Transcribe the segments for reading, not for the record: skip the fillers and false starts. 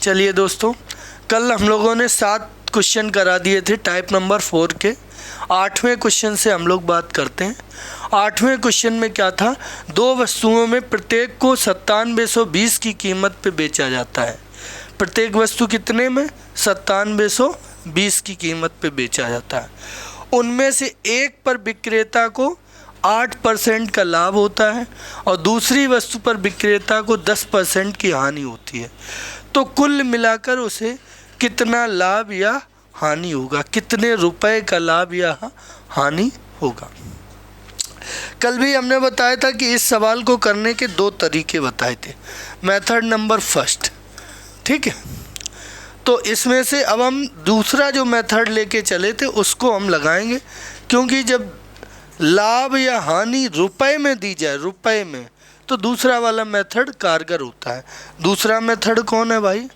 चलिए दोस्तों, कल हम लोगों ने 7 क्वेश्चन करा दिए थे टाइप नंबर 4 के। 8वें क्वेश्चन से हम लोग बात करते हैं। 8वें क्वेश्चन में क्या था, 2 वस्तुओं में प्रत्येक को 9720 की कीमत पे बेचा जाता है। प्रत्येक वस्तु कितने में? 9720 की कीमत पे बेचा जाता है। उनमें से एक पर विक्रेता को 8% का लाभ होता है और दूसरी वस्तु पर विक्रेता को 10% की हानि होती है। तो कुल मिलाकर उसे कितना लाभ या हानि होगा, कितने रुपए का लाभ या हानि होगा। कल भी हमने बताया था कि इस सवाल को करने के 2 तरीके बताए थे। मेथड नंबर फर्स्ट, ठीक है। तो इसमें से अब हम दूसरा जो मेथड लेके चले थे उसको हम लगाएंगे, क्योंकि जब लाभ या हानि रुपए में दी जाए, रुपए में, तो दूसरा वाला मेथड कारगर होता है। दूसरा मेथड कौन है भाई?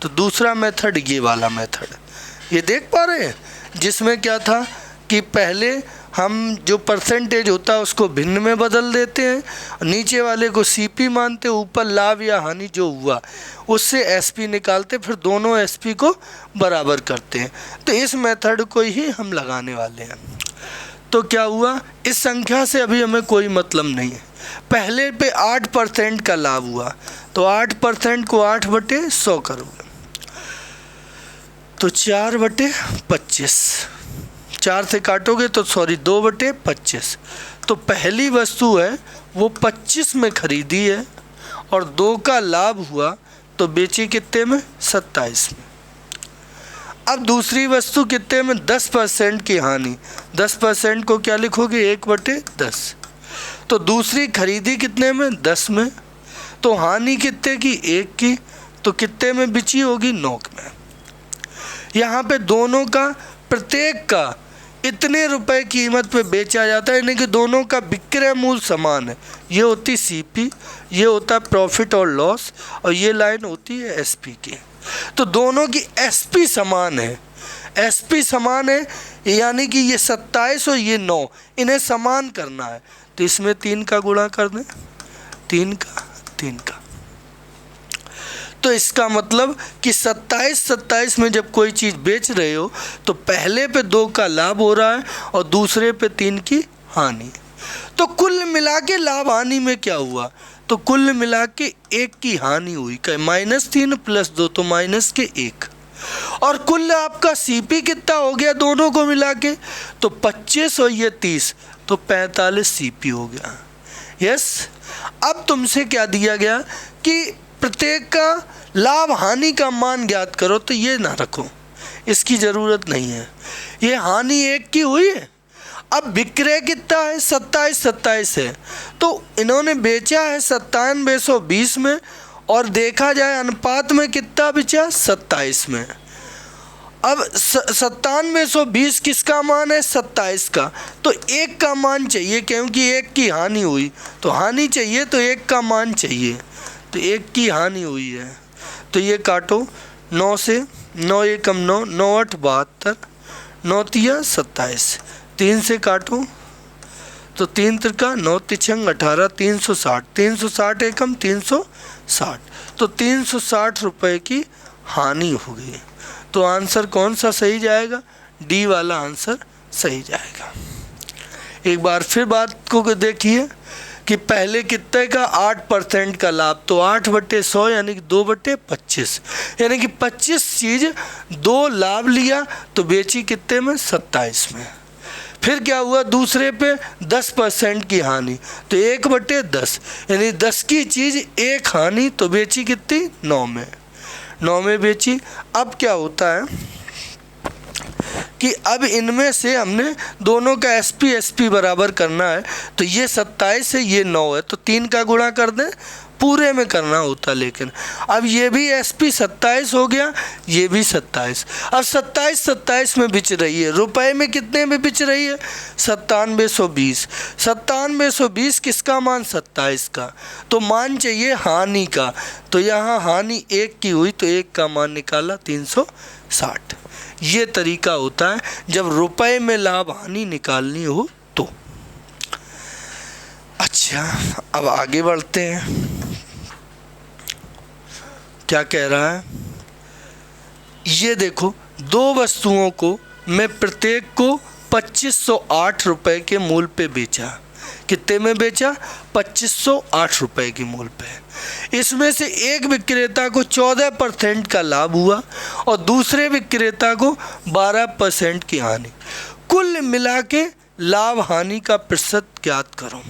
तो दूसरा मेथड ये वाला मेथड, ये देख पा रहे हैं, जिसमें क्या था कि पहले हम जो परसेंटेज होता है उसको भिन्न में बदल देते हैं, नीचे वाले को सीपी मानते, ऊपर लाभ या हानि जो हुआ उससे एसपी निकालते, फिर दोनों एसपी को बराबर करते हैं। तो इस मेथड को ही हम लगाने वाले हैं। तो क्या हुआ, इस संख्या से अभी हमें कोई मतलब नहीं है। पहले पे 8% का लाभ हुआ, तो 8% को 8/100 करोगे तो 4/25, 4 से काटोगे तो 2/25। तो पहली वस्तु है वो 25 में खरीदी है और 2 का लाभ हुआ तो बेची कितने में? 27 में। अब दूसरी वस्तु कितने में? 10% की हानि। 10% को क्या लिखोगे? 1/10। तो दूसरी खरीदी कितने में? 10 में। तो हानि कितने की? 1 की। तो कितने में बिची होगी? 9 में। यहाँ पे दोनों का, प्रत्येक का इतने रुपए कीमत पे बेचा जाता है, यानी कि दोनों का विक्रय मूल्य समान है। ये होती सीपी, ये होता प्रॉफिट और लॉस, और ये लाइन होती है एसपी की। तो दोनों की एसपी समान है। एसपी समान है यानी कि ये 27 और ये 9, इन्हें समान करना है। तो इसमें 3 का गुणा कर दें, 3 का। तो इसका मतलब कि 27 में जब कोई चीज़ बेच रहे हो तो पहले पे 2 का लाभ हो रहा है और दूसरे पे 3 की हानि। तो कुल मिला के लाभ हानि में क्या हुआ? तो कुल मिला के 1 की हानि हुई। -3 + 2 तो -1। और कुल आपका सीपी कितना हो गया दोनों को मिला के? तो 25 और ये 30, तो 45 सीपी हो गया। यस। अब तुमसे क्या दिया गया कि प्रत्येक का लाभ हानि का मान ज्ञात करो, तो ये ना रखो, इसकी ज़रूरत नहीं है। ये हानि 1 की हुई है। अब विक्रय कितना है? 27 है। तो इन्होंने बेचा है 9720 में, और देखा जाए अनुपात में कितना बेचा? 27 में। अब 9720 किसका मान है? 27 का। तो 1 का मान चाहिए, क्योंकि 1 की हानि हुई, तो हानि चाहिए, तो 1 का मान चाहिए। तो 1 की हानि हुई है, तो ये काटो 9 से, 9 एकम 9, 9 8 72, 9 तिया 27, 3 से काटो तो 3 त्रिका 9 तिछंग 18, 360, 360 एकम 360, तो 360 रुपए की हानि हो गई। तो आंसर कौन सा सही जाएगा? डी वाला आंसर सही जाएगा। एक बार फिर बात को देखिए कि पहले कितने का? 8% का लाभ, तो 8/100 यानी कि 2/25, यानी कि 25 चीज़ 2 लाभ लिया तो बेची कितने में? 27 में। फिर क्या हुआ? दूसरे पे 10% की हानि, तो 1/10, यानी 10 की चीज़ 1 हानि, तो बेची कितनी? 9 में। 9 में बेची। अब क्या होता है कि अब इनमें से हमने दोनों का एसपी बराबर करना है। तो ये 27 है, ये 9 है, तो 3 का गुणा कर दें, पूरे में करना होता। लेकिन अब ये भी एसपी 27 हो गया, ये भी 27। अब 27 में बिच रही है, रुपए में कितने में बिच रही है? 9720। 9720 किसका मान? 27 का। तो मान चाहिए हानि का, तो यहाँ हानि 1 की हुई, तो 1 का मान निकाला 360। ये तरीका होता है जब रुपए में लाभ हानि निकालनी हो तो। अच्छा, अब आगे बढ़ते हैं। क्या कह रहा है? ये देखो, दो वस्तुओं को मैं प्रत्येक को 2508 रुपये के मूल पे बेचा। कितने में बेचा? 2508 रुपये के मूल पे। इसमें से एक विक्रेता को 14% का लाभ हुआ और दूसरे विक्रेता को 12% की हानि। कुल मिला के लाभ हानि का प्रतिशत ज्ञात करो।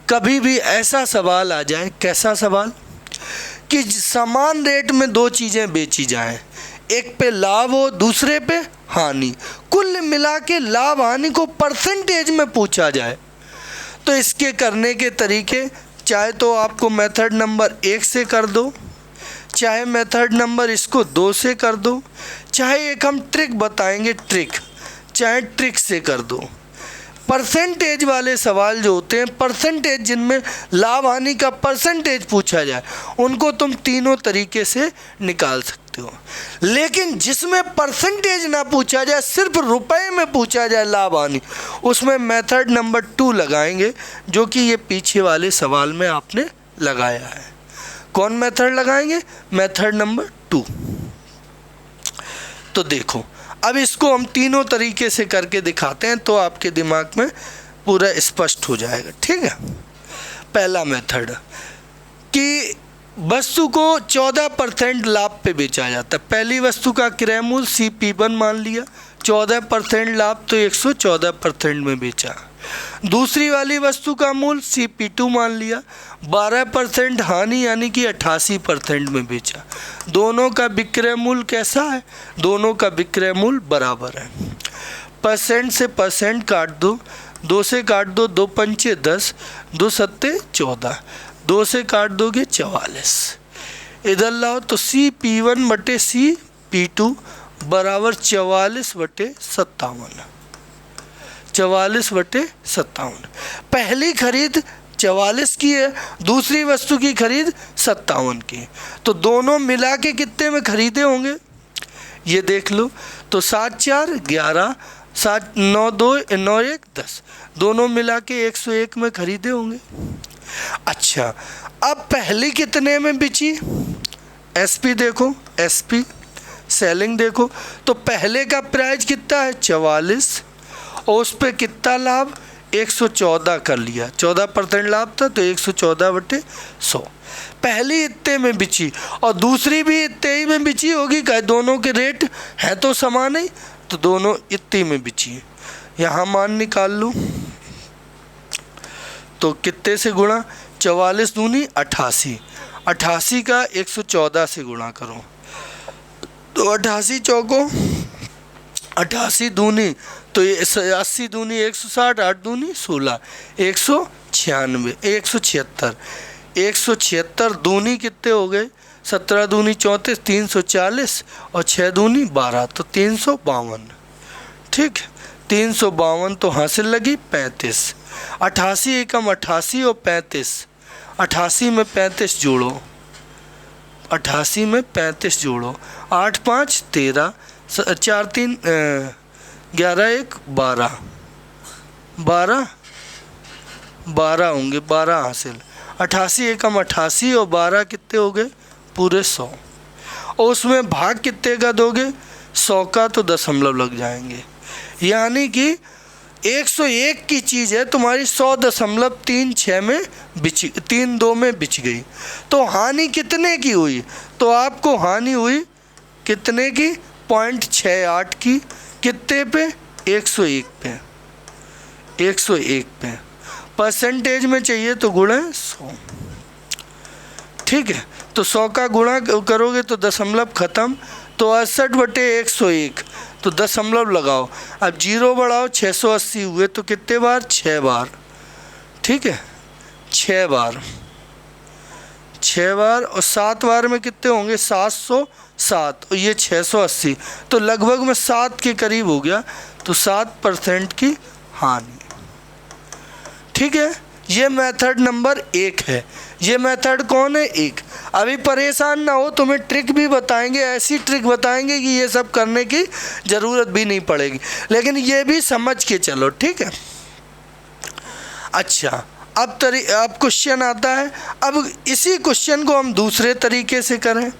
कभी भी ऐसा सवाल आ जाए, कैसा सवाल, कि समान रेट में दो चीज़ें बेची जाएं, एक पे लाभ हो दूसरे पे हानि, कुल मिला के लाभ हानि को परसेंटेज में पूछा जाए, तो इसके करने के तरीके चाहे तो आपको मेथड नंबर 1 से कर दो, चाहे मेथड नंबर इसको 2 से कर दो, चाहे एक हम ट्रिक बताएंगे ट्रिक, चाहे ट्रिक से कर दो। परसेंटेज वाले सवाल जो होते हैं, परसेंटेज जिनमें लाभ हानि का परसेंटेज पूछा जाए, उनको तुम तीनों तरीके से निकाल सकते हो। लेकिन जिसमें परसेंटेज ना पूछा जाए, सिर्फ रुपए में पूछा जाए लाभ हानि, उसमें मेथड नंबर 2 लगाएंगे, जो कि ये पीछे वाले सवाल में आपने लगाया है। कौन मेथड लगाएंगे? Method number 2। तो देखो, अब इसको हम तीनों तरीके से करके दिखाते हैं तो आपके दिमाग में पूरा स्पष्ट हो जाएगा। ठीक है। पहला मेथड कि वस्तु को 14% लाभ पे बेचा जाता है। पहली वस्तु का क्रय मूल्य CP1 मान लिया, 14% लाभ तो 114% में बेचा। दूसरी वाली वस्तु का मूल्य CP2 मान लिया, 12% हानि यानी कि 88% में बेचा। दोनों का विक्रय मूल्य कैसा है? दोनों का विक्रय मूल्य बराबर है। परसेंट से परसेंट काट दो, 2 से काट दो, 2 पंचे 10, 2 सत्ते 14, 2 से काट दोगे 44। इधर लाओ तो CP1 बटे CP2 बराबर 44 बटे 57। 44 बटे 57। पहली खरीद 44 की है, दूसरी वस्तु की खरीद 57 की, तो दोनों मिला के कितने में खरीदे होंगे ये देख लो। तो 7 4 11, 7 9 2 9 1 10, दोनों मिला के 101 में खरीदे होंगे। अच्छा, अब पहली कितने में बिची? SP देखो, SP सेलिंग देखो, तो पहले का प्राइस कितना है? 44, और उस पर कितना लाभ? 114 कर लिया, 14% लाभ था तो 114 बटे 100। पहली इतने में बिची और दूसरी भी इतने ही में बिची होगी, क्या दोनों के रेट हैं तो समान ही, तो दोनों इतने में बिची। यहाँ मान निकाल लो, तो कितने से गुणा? 44 दूनी 88, 88 का 114 से गुणा करो, तो 88 चौको 88 दूनी, तो ये 80 दूनी 160, 8 दूनी 16, 196, 176, 176 दूनी कितने हो गए? 17 दूनी 34, 340, और 6 दूनी 12, तो 352। ठीक, 352 तो हासिल लगी 35। 88 एकम 88 और 35, 88 में 35 जोड़ो, 88 में 35 जोड़ो, 8 5 13, 4 3 11 1 12, 12 होंगे, 12 हासिल। 88 एकम 88 और 12 कितने हो गए? पूरे 100। और उसमें भाग कितने का दोगे? 100 का, तो दशमलव लग जाएंगे। यानी कि 101 की चीज़ है तुम्हारी 100.36 में बिच 32 में बिच गई, तो हानि कितने की हुई? तो आपको हानि हुई कितने की? 0.68 की। कितने पे? 101 पे, 101 पे। परसेंटेज में चाहिए तो गुणा 100। ठीक है, तो 100 का गुणा करोगे तो दशमलव खत्म, तो 68 बटे 101, तो दशमलव लगाओ। अब 0 बढ़ाओ, 680 हुए, तो कितने बार? 6 बार। ठीक है, 6 बार, 6 बार, और 7 बार में कितने होंगे? 707, और ये 680, तो लगभग में 7 के करीब हो गया, तो 7% की हानि। ठीक है, ये मेथड नंबर 1 है। ये मेथड कौन है? 1। अभी परेशान ना हो, तुम्हें ट्रिक भी बताएंगे, ऐसी ट्रिक बताएंगे कि ये सब करने की ज़रूरत भी नहीं पड़ेगी, लेकिन ये भी समझ के चलो। ठीक है। अच्छा, अब क्वेश्चन आता है। अब इसी क्वेश्चन को हम दूसरे तरीके से करें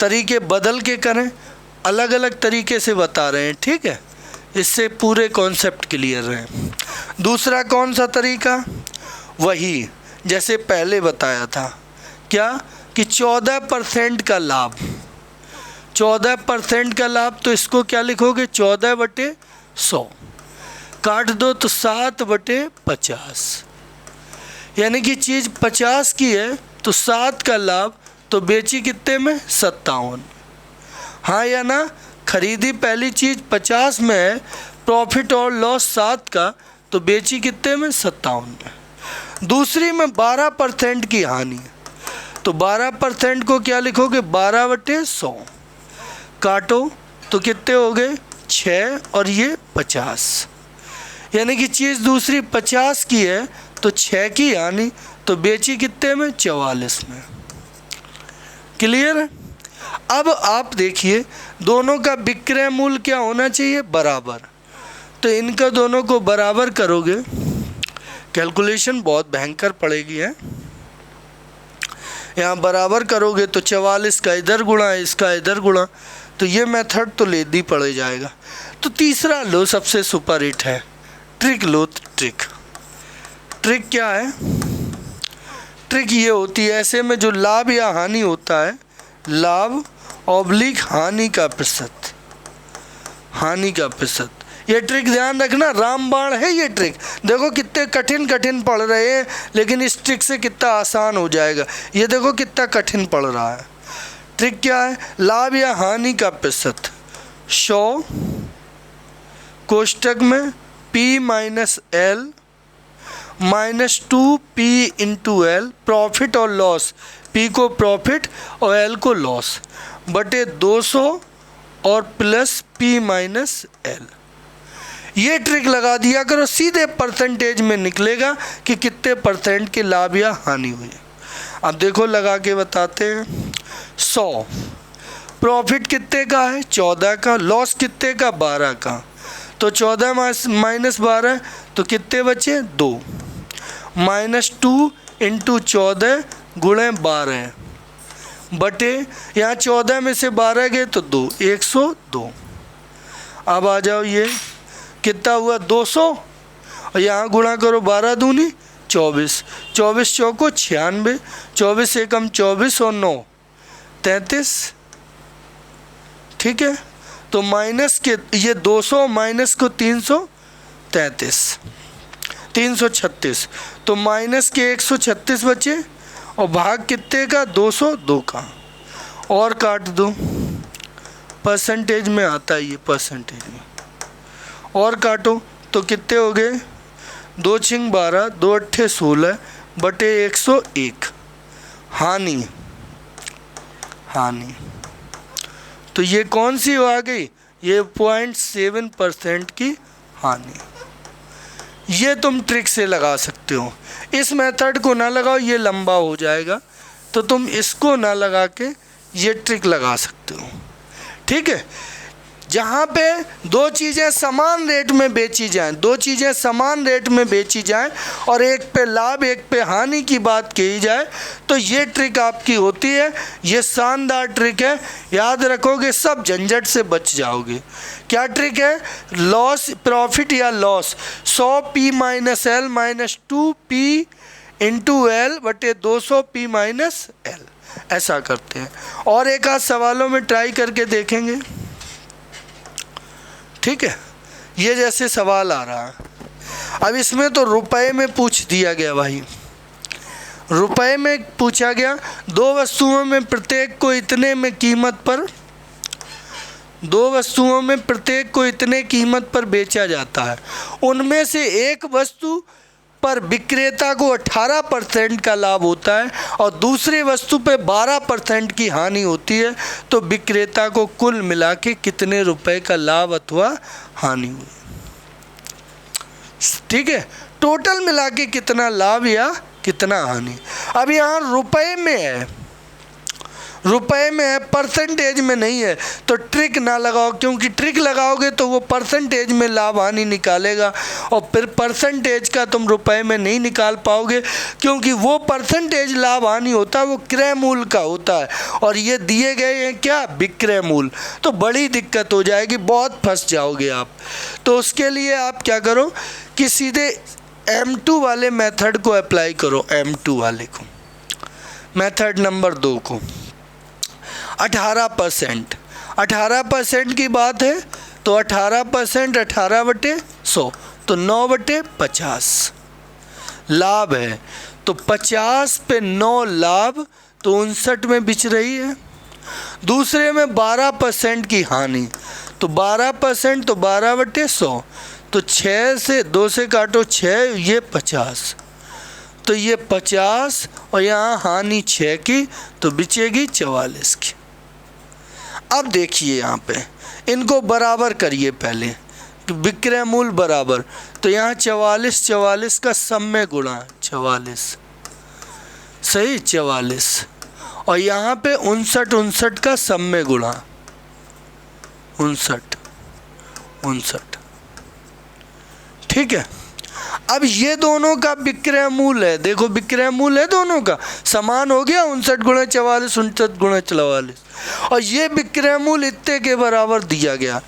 तरीके बदल के करें, अलग अलग तरीके से बता रहे हैं, ठीक है, इससे पूरे कॉन्सेप्ट क्लियर रहे। दूसरा कौन सा तरीका, वही जैसे पहले बताया था, क्या कि 14% का लाभ, 14% का लाभ, तो इसको क्या लिखोगे 14/100, काट दो तो 7/50, यानी कि चीज़ 50 की है तो 7 का लाभ, तो बेची कितने में 57। हाँ या ना, खरीदी पहली चीज़ 50 में है, प्रॉफिट और लॉस 7 का, तो बेची कितने में 57 में। दूसरी में 12% की हानि, तो 12% को क्या लिखोगे 12/100, काटो तो कितने हो गए 6 और ये 50, यानी कि चीज़ दूसरी 50 की है तो 6 की हानि, तो बेची कितने में 44 में। क्लियर है। अब आप देखिए दोनों का विक्रय मूल्य क्या होना चाहिए, बराबर, तो इनका दोनों को बराबर करोगे, कैलकुलेशन बहुत भयंकर पड़ेगी है, यहाँ बराबर करोगे तो 44 का इधर गुणा, इसका इधर गुणा, तो ये मेथड तो लेदी पड़ जाएगा। तो तीसरा लो, सबसे सुपर हिट है, ट्रिक लो। ट्रिक क्या है, ट्रिक ये होती है ऐसे में जो लाभ या हानि होता है, लाभ ऑब्लिक हानि का प्रतिशत, हानि का प्रतिशत, ये ट्रिक ध्यान रखना, रामबाण है ये ट्रिक। देखो कितने कठिन कठिन पढ़ रहे हैं, लेकिन इस ट्रिक से कितना आसान हो जाएगा, ये देखो कितना कठिन पढ़ रहा है। ट्रिक क्या है, लाभ या हानि का प्रतिशत 100 कोष्टक में P-L -2P × L, प्रॉफिट और लॉस, P को प्रॉफिट और L को लॉस, बटे 200 और प्लस P-L। ये ट्रिक लगा दिया करो, सीधे परसेंटेज में निकलेगा कि कितने % के लाभ या हानि हुई। अब देखो लगा के बताते हैं। 100 प्रॉफिट कितने का है 14 का, लॉस कितने का 12 का, तो 14 - 12 तो कितने बचे 2, -2 × 14 × 12, बटे यहाँ 14 में से 12 गए तो 2, 102। अब आ जाओ, ये कितना हुआ 200, और यहाँ गुणा करो 12 दूनी 24, 24 चौको 96, 24 एकम 24 और 9 33, ठीक है। तो माइनस के ये 200 माइनस को 333, 336, तो माइनस के 136 बचे, और भाग कितने का 202 का, और काट दो, परसेंटेज में आता है ये, परसेंटेज में, और काटो तो कितने हो गए 2 × 12, 2 × 8 16 बटे 101, हानि, हानि, तो ये कौन सी आ गई, ये 0.7% की हानि। ये तुम ट्रिक से लगा सकते हो, इस मेथड को ना लगाओ, ये लंबा हो जाएगा, तो तुम इसको ना लगा के ये ट्रिक लगा सकते हो, ठीक है। जहाँ पे दो चीज़ें समान रेट में बेची जाएं, दो चीज़ें समान रेट में बेची जाएं और एक पे लाभ एक पे हानि की बात कही जाए, तो ये ट्रिक आपकी होती है। ये शानदार ट्रिक है, याद रखोगे सब झंझट से बच जाओगे। क्या ट्रिक है, लॉस प्रॉफिट या लॉस 100P-L -2P × L बटे 200P-L, ऐसा करते हैं। और एक आध सवालों में ट्राई करके देखेंगे, ठीक है। ये जैसे सवाल आ रहा है, अब इसमें तो रुपए में पूछ दिया गया भाई, रुपए में पूछा गया, दो वस्तुओं में प्रत्येक को इतने में कीमत पर, दो वस्तुओं में प्रत्येक को इतने कीमत पर बेचा जाता है, उनमें से एक वस्तु पर विक्रेता को 18% का लाभ होता है और दूसरी वस्तु पे 12% की हानि होती है, तो विक्रेता को कुल मिला के कितने रुपए का लाभ अथवा हानि हुई, ठीक है। टोटल मिला के कितना लाभ या कितना हानि। अब यहाँ रुपए में है, रुपए में है, परसेंटेज में नहीं है। तो ट्रिक ना लगाओ, क्योंकि ट्रिक लगाओगे तो वो परसेंटेज में लाभ हानि निकालेगा और फिर परसेंटेज का तुम रुपए में नहीं निकाल पाओगे, क्योंकि वो परसेंटेज लाभ हानि होता है वो क्रय मूल्य का होता है और ये दिए गए हैं क्या, विक्रय मूल्य। तो बड़ी दिक्कत हो जाएगी, बहुत फंस जाओगे आप। तो उसके लिए आप क्या करो कि सीधे M2 वाले मेथड को अप्लाई करो, M2 वाले को, मेथड नंबर 2 को। 18% की बात है तो 18% 18/100 तो 9/50 लाभ है। तो 50 पे 9 लाभ तो 59 में बिच रही है। दूसरे में 12% की हानि तो 12% तो 12/100 तो 6 से 2 से काटो 6, ये 50 तो ये 50 और यहाँ हानि 6 की तो बिचेगी 44 की। अब देखिए यहाँ पे इनको बराबर करिए पहले, विक्रय मूल्य बराबर, तो यहाँ 44 का सम में गुणा 44, सही 44, और यहाँ पे 59 का सम में गुणा 59, ठीक है। अब ये दोनों का विक्रय मूल्य है, देखो विक्रय मूल्य है दोनों का समान हो गया, 59 × 44 59 × 44, और ये विक्रय मूल्य इतने के बराबर दिया गया,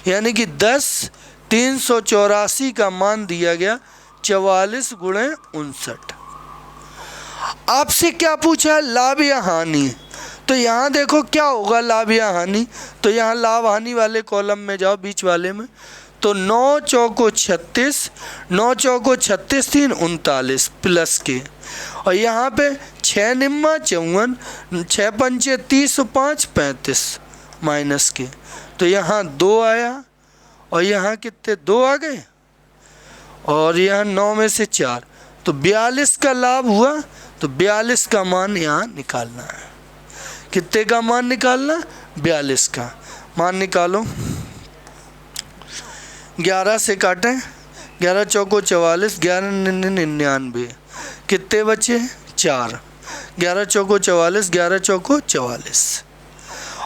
यानी कि 10,384 का मान दिया गया 44 × 59। आपसे क्या पूछा, लाभ या हानि, तो यहाँ देखो क्या होगा लाभ या हानि, तो यहाँ लाभ हानि वाले कॉलम में जाओ, बीच वाले में, तो 9 चौको 36, 9 चौको 36 3 39 प्लस के, और यहाँ पे 6 निम्मा 54, 6 पंचे 30 5 35 माइनस के, तो यहाँ 2 आया और यहाँ कितने 2 आ गए, और यहाँ 9 में से 4 तो 42 का लाभ हुआ। तो 42 का मान यहाँ निकालना है, कितने का मान निकालना, 42 का मान निकालो। 11 से काटें, 11 चौको 44, 11 99, कितने बचे 4, 11 चौको 44, 11 चौको 44,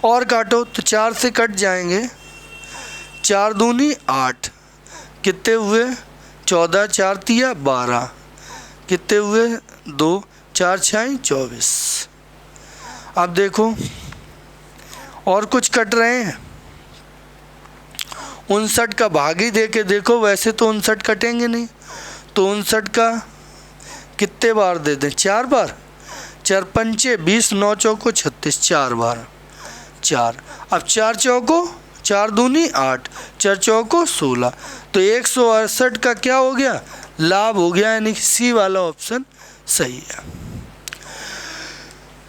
और काटो तो 4 से कट जाएंगे, 4 दूनी 8, कितने हुए 14, 4 तिया 12, कितने हुए 2, 4 6 24। अब देखो और कुछ कट रहे हैं, 59 का भागी दे के देखो, वैसे तो 59 कटेंगे नहीं, तो 59 का कितने बार दे दें, 4 बार, 4 पंचे 20, 9 चौको 36, 4 बार 4। अब 4 चौको 4 दूनी 8, 4 चौको 16, तो 168 का क्या हो गया, लाभ हो गया, यानी सी वाला ऑप्शन सही है।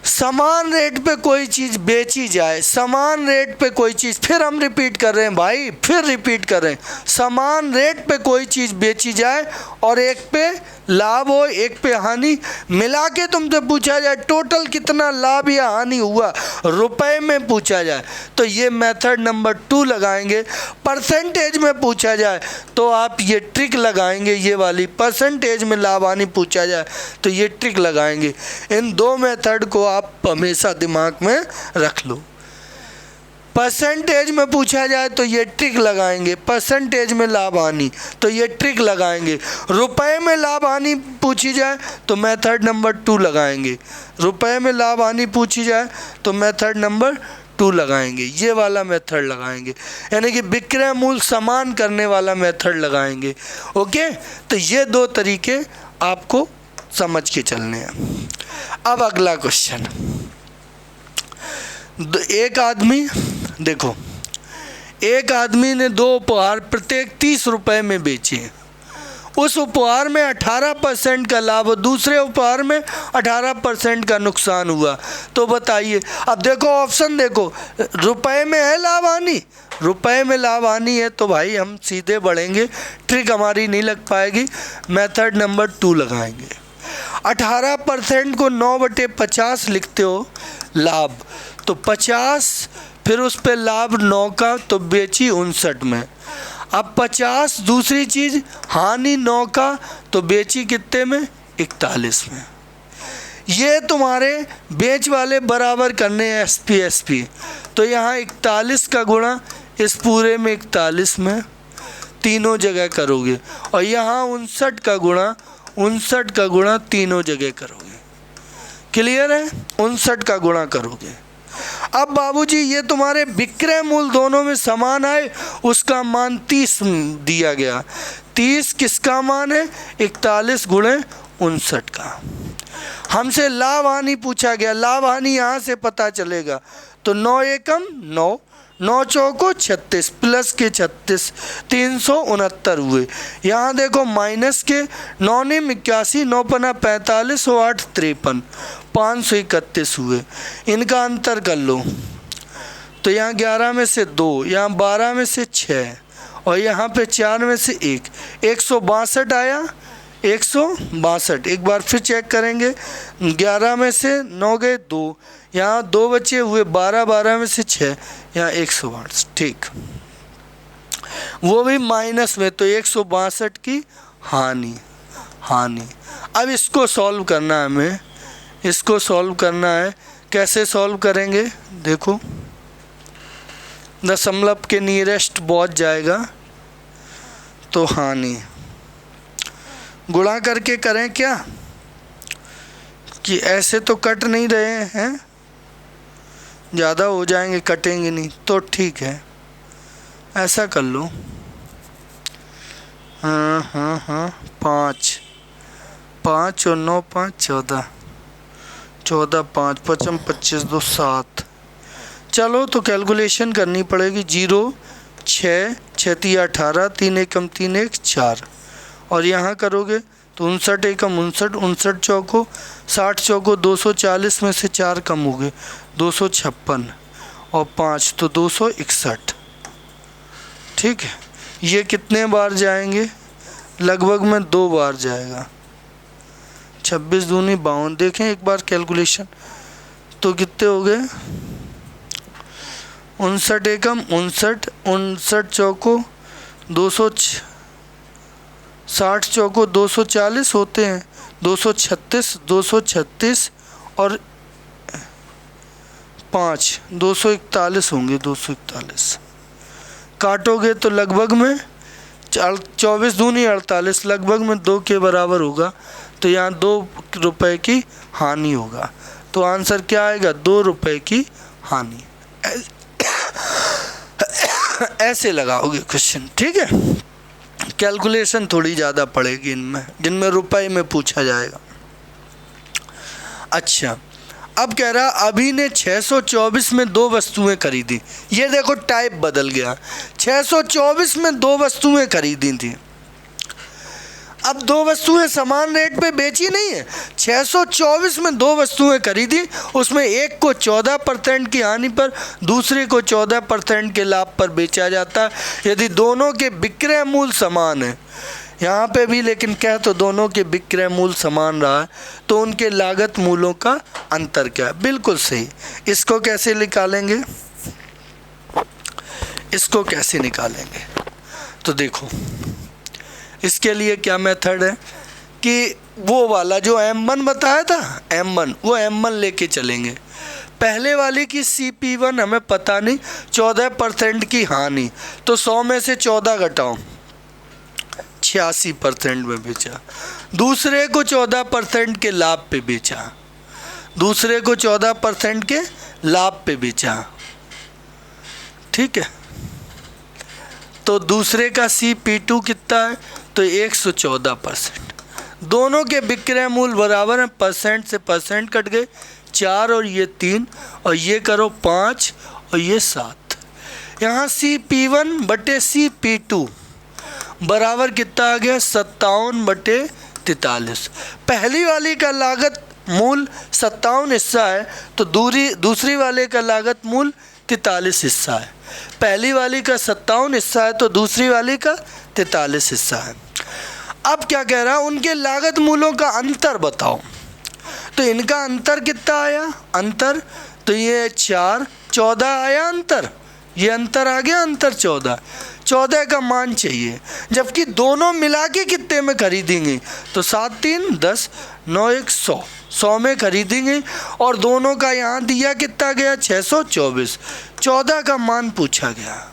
समान रेट पे कोई चीज़ बेची जाए, समान रेट पे कोई चीज़, फिर हम रिपीट कर रहे हैं भाई, फिर रिपीट कर रहे हैं, समान रेट पे कोई चीज़ बेची जाए और एक पे लाभ हो एक पे हानि, मिला के तुमसे पूछा जाए टोटल कितना लाभ या हानि हुआ, रुपए में पूछा जाए तो ये मेथड नंबर 2 लगाएंगे। परसेंटेज में पूछा जाए तो आप ये ट्रिक लगाएंगे, ये वाली परसेंटेज में लाभ हानि पूछा जाए तो ये ट्रिक लगाएंगे। इन 2 मेथड को आप हमेशा दिमाग में रख लो। परसेंटेज में पूछा जाए तो ये ट्रिक लगाएंगे, परसेंटेज में लाभ हानि तो ये ट्रिक लगाएंगे, रुपए में लाभ हानि पूछी जाए तो मेथड नंबर 2 लगाएंगे, रुपए में लाभ हानि पूछी जाए तो मेथड नंबर 2 लगाएंगे, ये वाला मेथड लगाएंगे, यानी कि विक्रय मूल्य समान करने वाला मेथड लगाएंगे। ओके, तो ये 2 तरीके आपको समझ के चलने हैं। अब अगला क्वेश्चन, एक आदमी, देखो एक आदमी ने 2 उपहार प्रत्येक 30 रुपए में बेचे, उस उपहार में 18% का लाभ, दूसरे उपहार में 18% का नुकसान हुआ, तो बताइए। अब देखो ऑप्शन देखो, रुपए में है लाभ हानि, रुपए में लाभ हानि है तो भाई हम सीधे बढ़ेंगे, ट्रिक हमारी नहीं लग पाएगी, मेथड नंबर 2 लगाएंगे। 18% को 9/50 लिखते हो लाभ, तो 50 फिर उस पे लाभ 9 का तो बेची 59 में, अब 50 दूसरी चीज़ हानि 9 का तो बेची कितने में 41 में, ये तुम्हारे बेच वाले बराबर करने हैं SP SP, तो यहाँ 41 का गुणा इस पूरे में 41 में तीनों जगह करोगे, और यहाँ 59 का गुणा तीनों जगह करोगे। क्लियर है? 59 का गुणा करोगे। अब बाबूजी ये तुम्हारे विक्रय मूल दोनों में समान आए, उसका मान 30 दिया गया। 30 किसका मान है? 41 गुणे 59 का। हमसे लाभ हानि पूछा गया, लाभ हानि यहाँ से पता चलेगा। तो 9 एकम 9, 9 चौको 36 प्लस के 36, 369 हुए। यहाँ देखो माइनस के 9 ने 81, 9 पना 45 और 8 53, 531 हुए। इनका अंतर कर लो, तो यहाँ 11 में से 2, यहाँ 12 में से 6 और यहाँ पे 4 में से 1, 162 आया। 162, एक बार फिर चेक करेंगे। 11 में से 9 गए 2, यहाँ 2 बचे हुए 12, 12 में से 6, यहाँ 162। ठीक, वो भी माइनस में, तो 162 की हानि। अब इसको सॉल्व करना है हमें, इसको सॉल्व करना है। कैसे सॉल्व करेंगे? देखो, दशमलव के नियरेस्ट पहुंच जाएगा तो हानि गुणा करके करें क्या, कि ऐसे तो कट नहीं रहे हैं, ज़्यादा हो जाएंगे, कटेंगे नहीं, तो ठीक है ऐसा कर लो। हाँ 5 और 9 5 14, 14 5 5 25 2 7। चलो तो कैलकुलेशन करनी पड़ेगी। 0 6 6 3 18, 3 एकम 3 1 4, और यहाँ करोगे तो 59 एकम 59, 59 चौको 60 चौको 240 में से 4 कम हो गए 256 और 5 तो 261। ठीक है, ये कितने बार जाएंगे? लगभग में 2 बार जाएगा। 26 दूनी 52, देखें एक बार कैलकुलेशन, तो कितने हो गए? 59 एकम 59, 59 चौको 260 चौको 240 होते हैं, 236 और 5 241 होंगे। 241 काटोगे तो लगभग में 24 दूनी 48, लगभग में 2 के बराबर होगा, तो यहाँ 2 रुपए की हानि होगा। तो आंसर क्या आएगा? 2 रुपए की हानि। ऐसे लगाओगे क्वेश्चन। ठीक है, कैलकुलेशन थोड़ी ज़्यादा पड़ेगी इनमें, जिनमें रुपए में पूछा जाएगा। अच्छा, अब कह रहा अभी ने 624 में 2 वस्तुएं खरीदी। ये देखो टाइप बदल गया, 624 में 2 वस्तुएं खरीदी थी। अब 2 वस्तुएं समान रेट पे बेची नहीं है, 624 में 2 वस्तुएं खरीदी, उसमें एक को 14% की हानि पर, दूसरे को 14% के लाभ पर बेचा जाता है यदि दोनों के विक्रय मूल्य समान है। यहाँ पे भी लेकिन कह तो दोनों के विक्रय मूल्य समान रहा है, तो उनके लागत मूल्यों का अंतर क्या है? बिल्कुल सही। इसको कैसे निकालेंगे? इसको कैसे निकालेंगे? तो देखो, इसके लिए क्या मेथड है कि वो वाला जो M1 बताया था, M1, वो M1 लेके चलेंगे। पहले वाले की CP1 हमें पता नहीं, 14% की हानि, तो 100 में से 14 घटाओ, 86% में बेचा। दूसरे को 14% के लाभ पे बेचा, दूसरे को 14% के लाभ पे बेचा। ठीक है, तो दूसरे का CP2 कितना है? तो 114%। दोनों के विक्रय मूल्य बराबर हैं, परसेंट से परसेंट कट गए, 4 और ये 3, और ये करो 5 और ये 7। यहाँ CP1 बटे CP2 बराबर कितना आ गया? 57 बटे 43। पहली वाली का लागत मूल 57 हिस्सा है, तो दूसरी वाले का लागत मूल 43 हिस्सा है। पहली वाली का 57 हिस्सा है, तो दूसरी वाली का 43 हिस्सा है। अब क्या कह रहा है? उनके लागत मूल्यों का अंतर बताओ। तो इनका अंतर कितना आया? अंतर तो ये 4, 14 आया अंतर, ये अंतर आ गया, अंतर 14। 14 का मान चाहिए, जबकि दोनों मिला के कितने में खरीदेंगे? तो 7 3 10, 9 1 100। 100 में खरीदेंगे और दोनों का यहाँ दिया कितना गया 624। 14 का मान पूछा गया,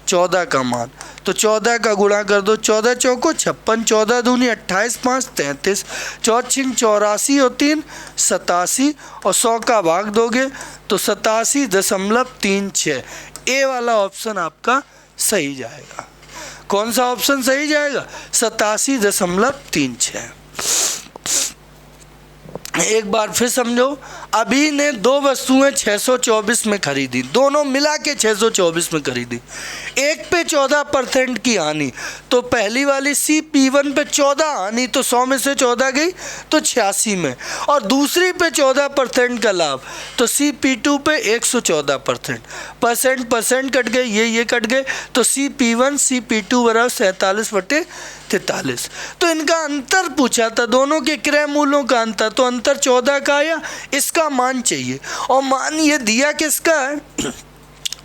14 का मान, तो 14 का गुणा कर दो, 14 चौको 56, 14 दूनी 28, 5 33, 4 छिंग 84 और 3 87 और 100 का भाग दोगे तो 87.36। ए वाला ऑप्शन आपका सही जाएगा। कौन सा ऑप्शन सही जाएगा? 87.36। एक बार फिर समझो, अभी ने दो वस्तुएं 624 में खरीदी, दोनों मिला के 624 में खरीदी, एक पे 14% की हानि, तो पहली वाली CP1 पे 14 हानि, तो 100 में से 14 गई तो 86 में, और दूसरी पे 14% का लाभ, तो CP2 पे 114%, परसेंट कट गए, ये कट गए, तो CP1 CP2 बराबर 47/43। तो इनका अंतर पूछा था, दोनों के क्रय मूल्यों का अंतर, तो अंतर 14 का आया, इसका मान चाहिए, और मान ये दिया किसका है?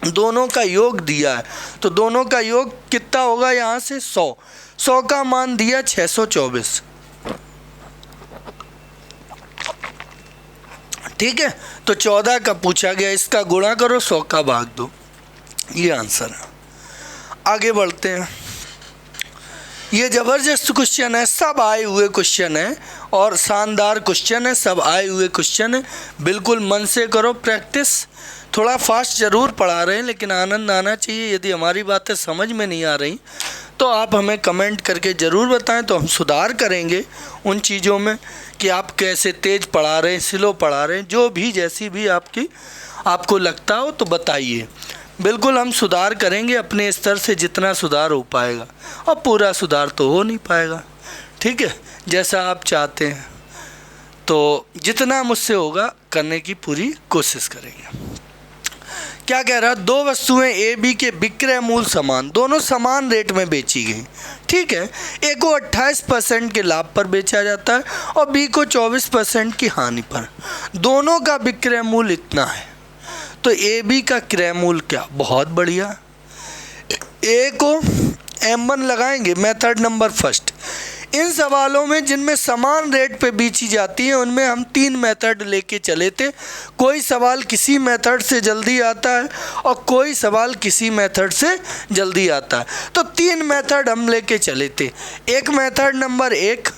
दोनों का योग दिया है, तो दोनों का योग कितना होगा? यहाँ से 100 का मान दिया 624, ठीक है, तो 14 का पूछा गया, इसका गुणा करो 100 का भाग दो, ये आंसर है। आगे बढ़ते हैं, ये ज़बरदस्त क्वेश्चन है, सब आए हुए क्वेश्चन है और शानदार क्वेश्चन है, सब आए हुए क्वेश्चन है, बिल्कुल मन से करो प्रैक्टिस। थोड़ा फास्ट ज़रूर पढ़ा रहे हैं लेकिन आनंद आना चाहिए। यदि हमारी बातें समझ में नहीं आ रही तो आप हमें कमेंट करके ज़रूर बताएं, तो हम सुधार करेंगे उन चीज़ों में कि आप कैसे तेज़ पढ़ा रहे हैं, स्लो पढ़ा रहे हैं, जो भी जैसी भी आपको लगता हो तो बताइए, बिल्कुल हम सुधार करेंगे अपने स्तर से, जितना सुधार हो पाएगा, और पूरा सुधार तो हो नहीं पाएगा, ठीक है, जैसा आप चाहते हैं, तो जितना मुझसे होगा करने की पूरी कोशिश करेंगे। क्या कह रहा है? दो वस्तुएं ए बी के विक्रय मूल्य समान, दोनों समान रेट में बेची गई, ठीक है, ए को 28% के लाभ पर बेचा जाता है और बी को 24% की हानि पर, दोनों का विक्रय मूल्य इतना है, तो ए बी का क्रय मूल्य क्या? बहुत बढ़िया, ए को M1 लगाएंगे, मेथड नंबर फर्स्ट। इन सवालों में जिनमें समान रेट पे बेची जाती है उनमें हम 3 मेथड लेके चले थे, कोई सवाल किसी मेथड से जल्दी आता है और कोई सवाल किसी मेथड से जल्दी आता है, तो 3 मेथड हम लेके चले थे। एक मेथड नंबर 1,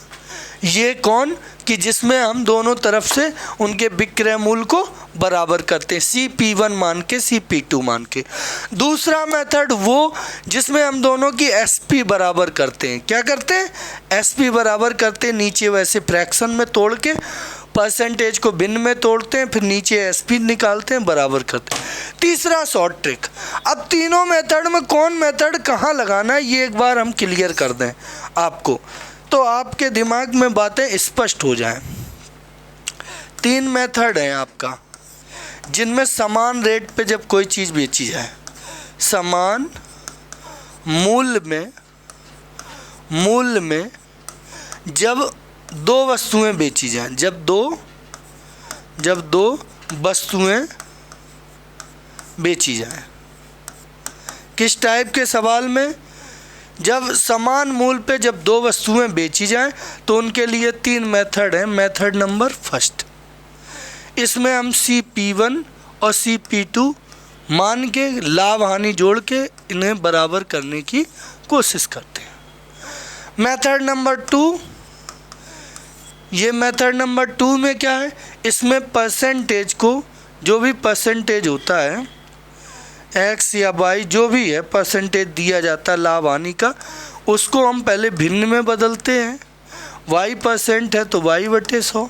ये कौन कि जिसमें हम दोनों तरफ से उनके विक्रय मूल्य को बराबर करते हैं, CP1 मान के CP2 मान के। दूसरा मेथड वो जिसमें हम दोनों की SP बराबर करते हैं, क्या करते हैं? SP बराबर करते हैं, नीचे वैसे फ्रैक्शन में तोड़ के परसेंटेज को भिन्न में तोड़ते हैं, फिर नीचे SP निकालते हैं, बराबर करते हैं। तीसरा शॉर्ट ट्रिक। अब तीनों मेथड में कौन मेथड कहाँ लगाना है ये एक बार हम क्लियर कर दें आपको, तो आपके दिमाग में बातें स्पष्ट हो जाएं। 3 मेथड हैं आपका जिनमें समान रेट पे जब कोई चीज़ बेची जाए, समान मूल्य में जब दो वस्तुएं बेची जाएं, जब दो वस्तुएं बेची जाएं, किस टाइप के सवाल में? जब समान मूल्य पे जब दो वस्तुएं बेची जाएं तो उनके लिए 3 मेथड हैं। मेथड नंबर फर्स्ट, इसमें हम CP1 और CP2 मान के लाभ हानि जोड़ के इन्हें बराबर करने की कोशिश करते हैं। मेथड नंबर 2, ये मेथड नंबर 2 में क्या है? इसमें परसेंटेज को, जो भी परसेंटेज होता है X या Y जो भी है परसेंटेज दिया जाता है लाभ हानि का, उसको हम पहले भिन्न में बदलते हैं। Y% है तो Y/100,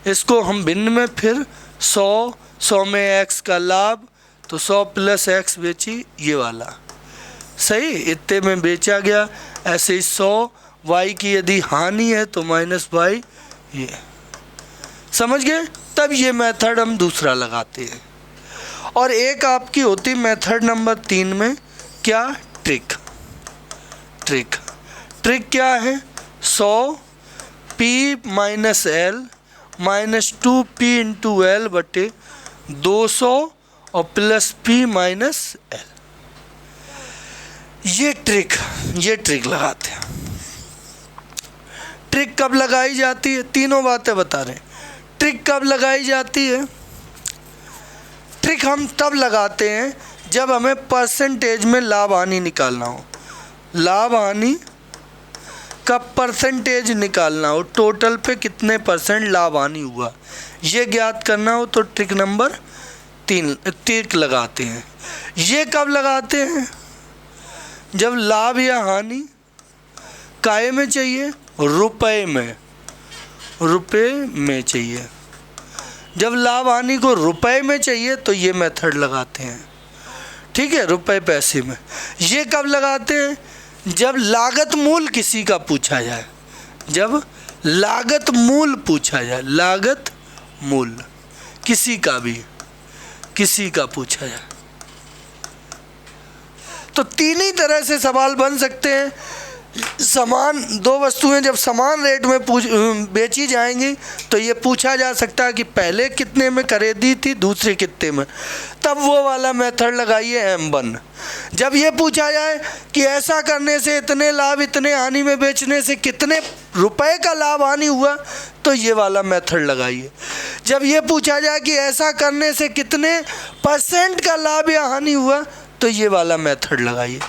इसको हम भिन्न में फिर 100 में X का लाभ तो 100 + X बेची, ये वाला सही, इतने में बेचा गया। ऐसे ही 100 Y की यदि हानि है तो -Y, ये समझ गए? तब ये मेथड हम दूसरा लगाते हैं। और एक आपकी होती मेथड नंबर 3 में क्या? ट्रिक क्या है? 100 P - L - 2P × L बटे 200 और +P - L, ये ट्रिक लगाते हैं। ट्रिक कब लगाई जाती है? तीनों बातें बता रहे हैं। ट्रिक कब लगाई जाती है? ट्रिक हम तब लगाते हैं जब हमें परसेंटेज में लाभ हानि निकालना हो। लाभ हानि का परसेंटेज निकालना हो, टोटल पे कितने परसेंट लाभ हानि हुआ, ये ज्ञात करना हो तो ट्रिक नंबर 3 ट्रिक लगाते हैं। ये कब लगाते हैं? जब लाभ या हानि काय में चाहिए, रुपए में, रुपए में चाहिए। जब लाभ हानि को रुपए में चाहिए तो ये मेथड लगाते हैं, ठीक है, रुपए पैसे में। ये कब लगाते हैं? जब लागत मूल किसी का पूछा जाए, जब लागत मूल पूछा जाए, लागत मूल किसी का भी, किसी का पूछा जाए। तो तीन ही तरह से सवाल बन सकते हैं। समान दो वस्तुएं जब समान रेट में बेची जाएंगी तो ये पूछा जा सकता है कि पहले कितने में खरीदी थी, दूसरे कितने में, तब वो वाला मेथड लगाइए M1। जब ये पूछा जाए कि ऐसा करने से इतने लाभ इतने हानि में बेचने से कितने रुपए का लाभ हानि हुआ, तो ये वाला मेथड लगाइए। जब ये पूछा जाए कि ऐसा करने से कितने % का लाभ या हानि हुआ, तो ये वाला मेथड लगाइए।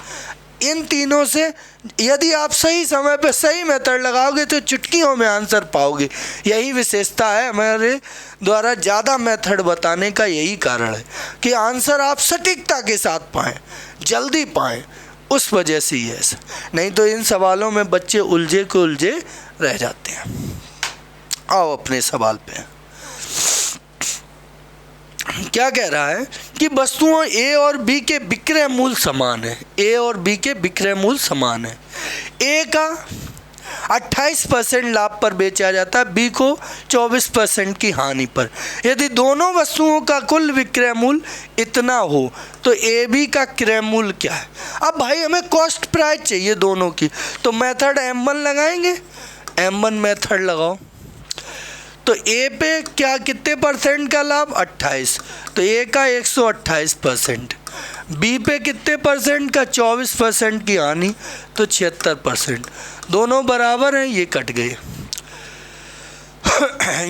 इन तीनों से यदि आप सही समय पे सही मेथड लगाओगे तो चुटकियों में आंसर पाओगे। यही विशेषता है हमारे द्वारा ज़्यादा मेथड बताने का, यही कारण है कि आंसर आप सटीकता के साथ पाएँ, जल्दी पाएँ, उस वजह से ही ऐसा। नहीं तो इन सवालों में बच्चे उलझे को उलझे रह जाते हैं। आओ अपने सवाल पे। क्या कह रहा है कि वस्तुओं ए और बी के विक्रय मूल्य समान है। ए और बी के विक्रय मूल्य समान है। ए का 28% लाभ पर बेचा जाता है, बी को 24% की हानि पर। यदि दोनों वस्तुओं का कुल विक्रय मूल्य इतना हो तो ए बी का क्रय मूल्य क्या है? अब भाई हमें कॉस्ट प्राइस चाहिए दोनों की, तो मेथड M1 लगाएंगे। M1 मेथड लगाओ तो ए पे क्या कितने % का लाभ? 28, तो ए का 128%। बी पे कितने % का? 24% की हानि, तो 76%। दोनों बराबर हैं, ये कट गए।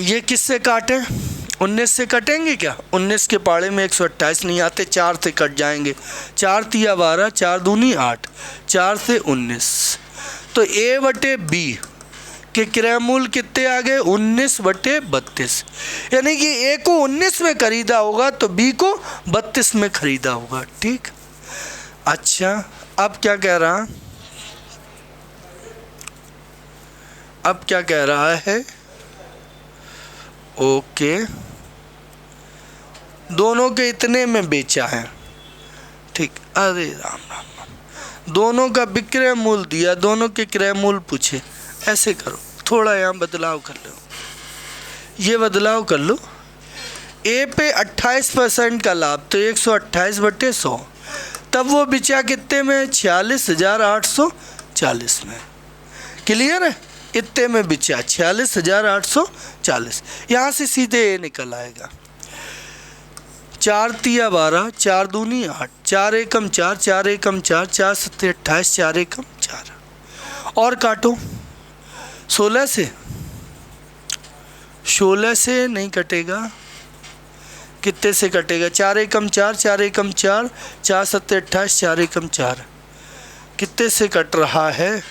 ये किससे काटें? 19 से कटेंगे क्या? 19 के पाड़े में 128 नहीं आते, 4 से कट जाएंगे। 4 तिया 12, 4 दूनी 8, 4 से 19। तो ए बटे बी के क्रय मूल्य कितने आ गए? 19/32। यानी कि ए को 19 में खरीदा होगा तो बी को 32 में खरीदा होगा। ठीक, अच्छा अब क्या कह रहा, अब क्या कह रहा है? ओके, दोनों के इतने में बेचा है। ठीक, अरे राम राम राम, दोनों का विक्रय मूल्य दिया, दोनों के क्रय मूल्य पूछे। ऐसे करो, थोड़ा यहाँ बदलाव कर लो, ये बदलाव कर लो। ए पे 28% का लाभ, तो 128/100, तब वो बिचा कितने में? 46,840 में। क्लियर है? इतने में बिचा 46,840। यहाँ से सीधे ए निकल आएगा। 4 तिया 12, 4 दूनी 8, 4 एकम 4, 4 एकम 4, 4 सत्ते 28, 4 एकम 4। और काटो 16 से, 16 से नहीं कटेगा, कितने से कटेगा? 4 एकम 4, 4 एकम 4, 4 सत्ते 28, 4 एकम 4। कितने से कट रहा है?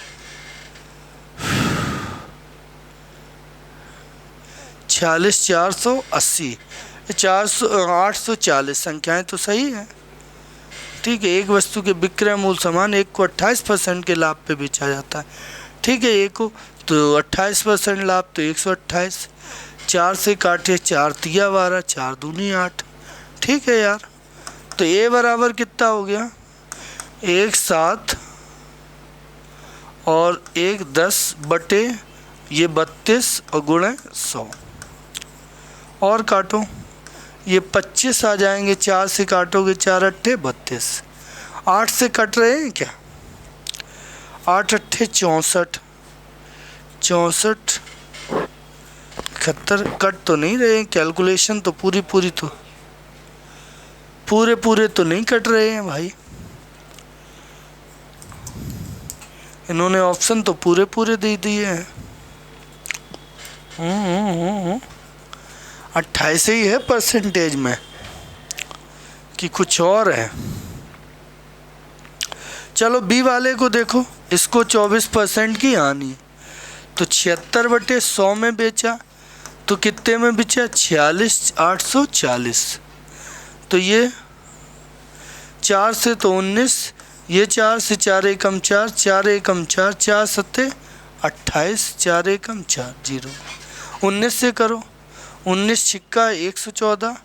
46,480, 840 संख्याएं तो सही है। ठीक है, एक वस्तु के विक्रय मूल्य समान, एक को 28% के लाभ पे बेचा जाता है। ठीक है, एक को तो 28% लाभ, तो 128। 4 से काटे, 4 तिया 12, 4 दूनी 8। ठीक है यार, तो ए बराबर कितना हो गया? 1 7 और 1 10 बटे ये 32 और गुणे 100। और काटो, ये 25 आ जाएंगे। 4 से काटोगे, 4 अट्ठे 32। 8 से कट रहे हैं क्या? 8 अट्ठे 64, 64 71। कट तो नहीं रहे हैं, कैलकुलेशन तो पूरी तो पूरे तो नहीं कट रहे हैं भाई। इन्होंने ऑप्शन तो पूरे दे दिए हैं। 28 ही है परसेंटेज में कि कुछ और है? चलो बी वाले को देखो, इसको 24% की हानि, तो 76/100 में बेचा तो कितने में बेचा? 46,840। तो ये 4 से तो 19, ये 4 से 4 एकम 4, 4 एकम 4, 4 सत्ते 28, 4 एकम 4, 0। 19 से करो, 19 छिक्का 114,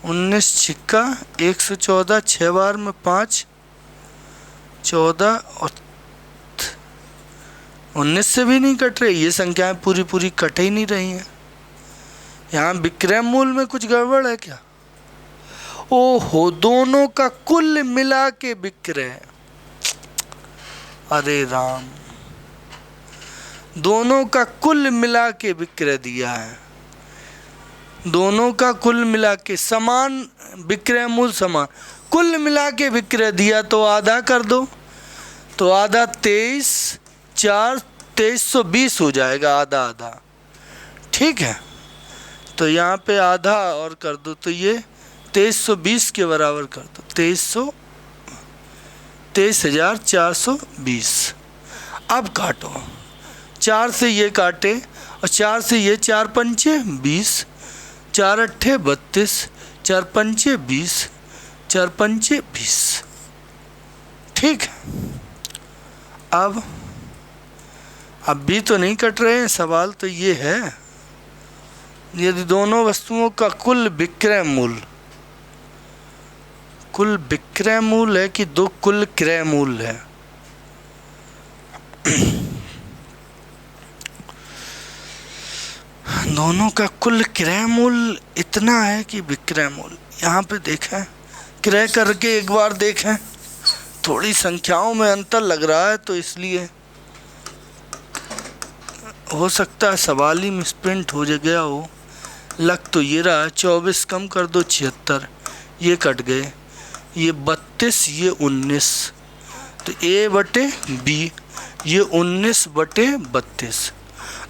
19 छिक्का 114, 6 बार में 5, 14 और 19 से भी नहीं कट रहे। ये संख्याएं पूरी पूरी कट ही नहीं रही हैं। यहाँ विक्रय मूल में कुछ गड़बड़ है क्या? ओहो, दोनों का कुल मिला के विक्रय, अरे राम, दोनों का कुल मिला के विक्रय दिया है। दोनों का कुल मिला के समान विक्रय मूल समान, कुल मिला के विक्रय दिया तो आधा कर दो, तो आधा 23, 4, 2320 हो जाएगा, आधा आधा। ठीक है, तो यहाँ पे आधा और कर दो तो ये 2320 के बराबर कर दो, 23,420। अब काटो, 4 से ये काटे और 4 से ये, 4 पंचे 20, 4 अट्ठे 32, 4 पंचे 20, 4 पंचे 20। ठीक है, अब भी तो नहीं कट रहे हैं। सवाल तो ये है, यदि दोनों वस्तुओं का कुल विक्रय मूल है कि दो कुल क्रय मूल है? दोनों का कुल क्रय मूल इतना है कि विक्रय मूल, यहाँ पे देखें, क्रय करके एक बार देखें, थोड़ी संख्याओं में अंतर लग रहा है तो इसलिए हो सकता है सवाल ही मिसप्रिंट हो गया हो। लग तो ये रहा है, 24 कम कर दो 76, ये कट गए, ये 32, ये 19, तो A बटे B, ये 19/32।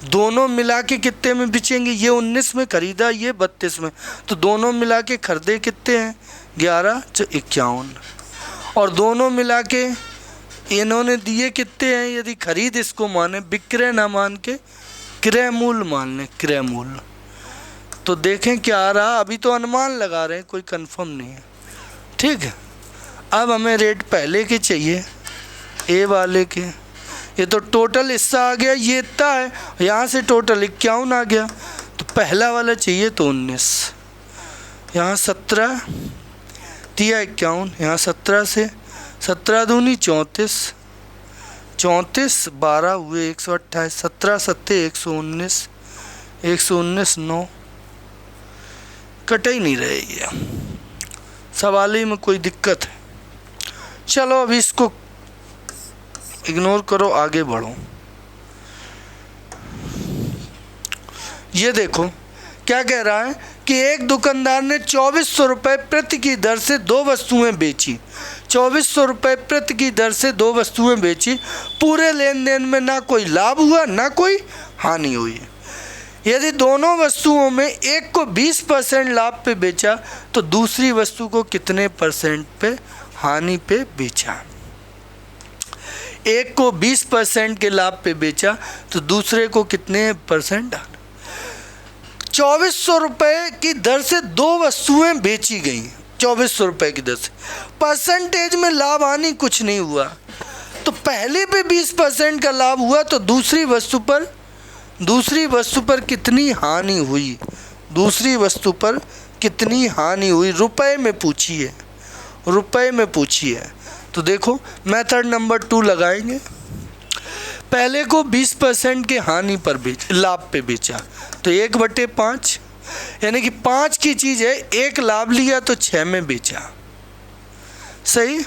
दोनों मिला के कितने में बिचेंगे? ये 19 में खरीदा, ये 32 में, तो दोनों मिला के खरीदे कितने हैं? 11,51। और दोनों मिला के इन्होंने दिए कितने हैं? यदि खरीद इसको माने, विक्रय ना मान के क्रय मूल मान लें, क्रय मूल, तो देखें क्या आ रहा। अभी तो अनुमान लगा रहे हैं, कोई कंफर्म नहीं है। ठीक है, अब हमें रेट पहले के चाहिए, ए वाले के। ये तो टोटल हिस्सा आ गया, ये इतना है, यहाँ से टोटल 51 आ गया, तो पहला वाला चाहिए तो 19, यहाँ 17 दिया 51, यहाँ 17 से 17 दूनी 34, 34 12 हुए 128, 17 सत्ते 119, 119 9, कट ही नहीं रहे ये, सवाल ही में कोई दिक्कत है। चलो अभी इसको इग्नोर करो, आगे बढ़ो। ये देखो क्या कह रहा है कि एक दुकानदार ने 2400 रुपये प्रति की दर से 2 वस्तुएं बेची, 2400 रुपये प्रति की दर से 2 वस्तुएं बेची। पूरे लेन देन में ना कोई लाभ हुआ ना कोई हानि हुई। यदि दोनों वस्तुओं में एक को 20% लाभ पे बेचा तो दूसरी वस्तु को कितने परसेंट पे हानि पे बेचा? एक को 20% के लाभ पे बेचा तो दूसरे को कितने परसेंट? 2400 रुपये की दर से 2 वस्तुएं बेची गई, 2400 रुपये की दर से, परसेंटेज में लाभ हानि कुछ नहीं हुआ। तो पहले पे 20% का लाभ हुआ तो दूसरी वस्तु पर कितनी हानि हुई? दूसरी वस्तु पर कितनी हानि हुई? रुपए में पूछिए, रुपए में पूछिए। तो देखो मेथड नंबर 2 लगाएंगे। पहले को 20% के हानि पर लाभ पे बेचा तो 1/5, यानी कि 5 की चीज़ है, 1 लाभ लिया तो 6 में बेचा, सही।